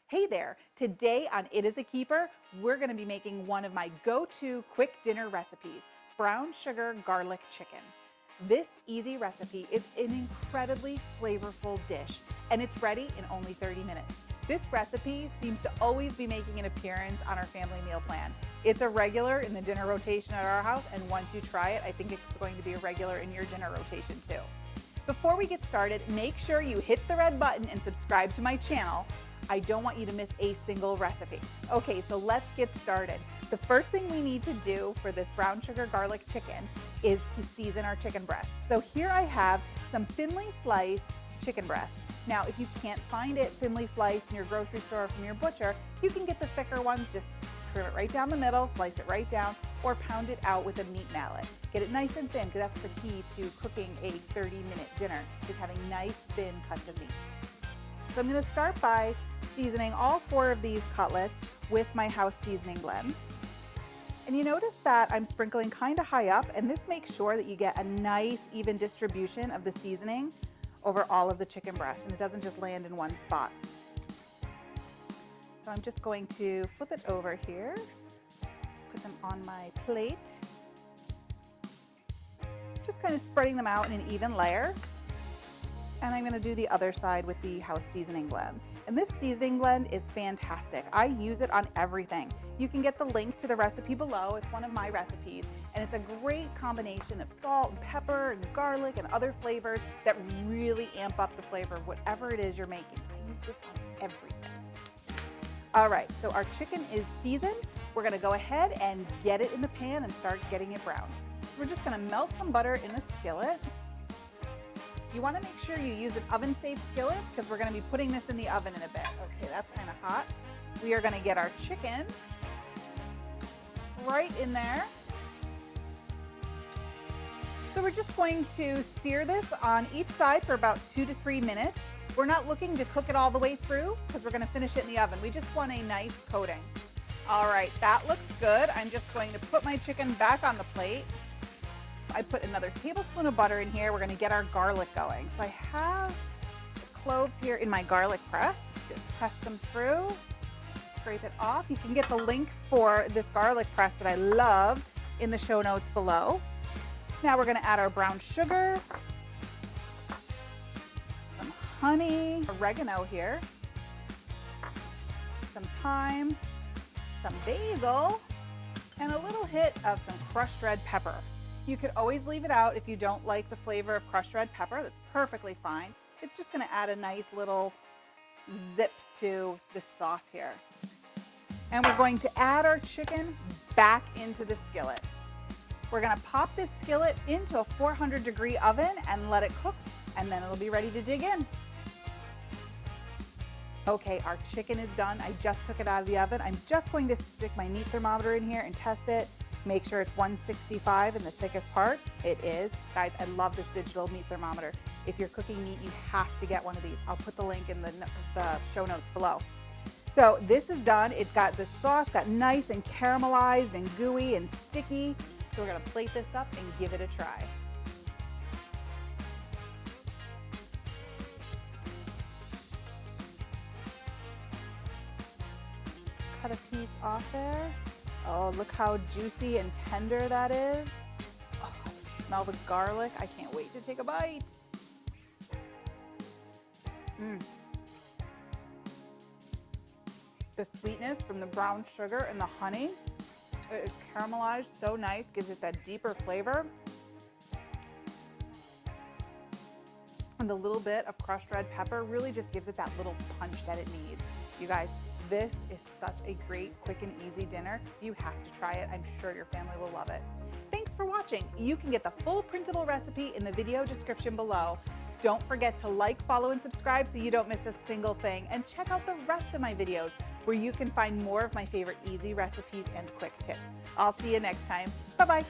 Hey there, today on It Is a Keeper, we're gonna be making one of my go-to quick dinner recipes, brown sugar garlic chicken. This easy recipe is an incredibly flavorful dish, and it's ready in only 30 minutes. This recipe seems to always be making an appearance on our family meal plan. It's a regular in the dinner rotation at our house, and once you try it, I think it's going to be a regular in your dinner rotation too. Before we get started, make sure you hit the red button and subscribe to my channel. I don't want you to miss a single recipe. Okay, so let's get started. The first thing we need to do for this brown sugar garlic chicken is to season our chicken breast. So here I have some thinly sliced chicken breast. Now, if you can't find it thinly sliced in your grocery store or from your butcher, you can get the thicker ones, just trim it right down the middle, slice it right down, or pound it out with a meat mallet. Get it nice and thin, because that's the key to cooking a 30-minute dinner, is having nice thin cuts of meat. So I'm gonna start by seasoning all 4 of these cutlets with my house seasoning blend. And you notice that I'm sprinkling kind of high up, and this makes sure that you get a nice even distribution of the seasoning over all of the chicken breast, and it doesn't just land in one spot. So I'm just going to flip it over here, put them on my plate, just kind of spreading them out in an even layer. And I'm gonna do the other side with the house seasoning blend. And this seasoning blend is fantastic. I use it on everything. You can get the link to the recipe below. It's one of my recipes, and it's a great combination of salt and pepper and garlic and other flavors that really amp up the flavor of whatever it is you're making. I use this on everything. All right, so our chicken is seasoned. We're gonna go ahead and get it in the pan and start getting it browned. So we're just gonna melt some butter in the skillet. You want to make sure you use an oven-safe skillet, because we're going to be putting this in the oven in a bit. Okay, that's kind of hot. We are going to get our chicken right in there. So we're just going to sear this on each side for about 2 to 3 minutes. We're not looking to cook it all the way through, because we're going to finish it in the oven. We just want a nice coating. All right, that looks good. I'm just going to put my chicken back on the plate. I put another tablespoon of butter in here. We're gonna get our garlic going. So I have the cloves here in my garlic press. Just press them through, scrape it off. You can get the link for this garlic press that I love in the show notes below. Now we're gonna add our brown sugar, some honey, oregano here, some thyme, some basil, and a little hit of some crushed red pepper. You could always leave it out if you don't like the flavor of crushed red pepper. That's perfectly fine. It's just gonna add a nice little zip to this sauce here. And we're going to add our chicken back into the skillet. We're gonna pop this skillet into a 400-degree oven and let it cook, and then it'll be ready to dig in. Okay, our chicken is done. I just took it out of the oven. I'm just going to stick my meat thermometer in here and test it. Make sure it's 165 in the thickest part. It is. Guys, I love this digital meat thermometer. If you're cooking meat, you have to get one of these. I'll put the link in the show notes below. So this is done. It's got the sauce, got nice and caramelized and gooey and sticky. So we're gonna plate this up and give it a try. Cut a piece off there. Oh, look how juicy and tender that is. Oh, I can smell the garlic. I can't wait to take a bite. The sweetness from the brown sugar and the honey, it is caramelized so nice, gives it that deeper flavor. And the little bit of crushed red pepper really just gives it that little punch that it needs. You guys, this is such a great, quick and easy dinner. You have to try it. I'm sure your family will love it. Thanks for watching. You can get the full printable recipe in the video description below. Don't forget to like, follow, and subscribe so you don't miss a single thing. And check out the rest of my videos where you can find more of my favorite easy recipes and quick tips. I'll see you next time. Bye-bye.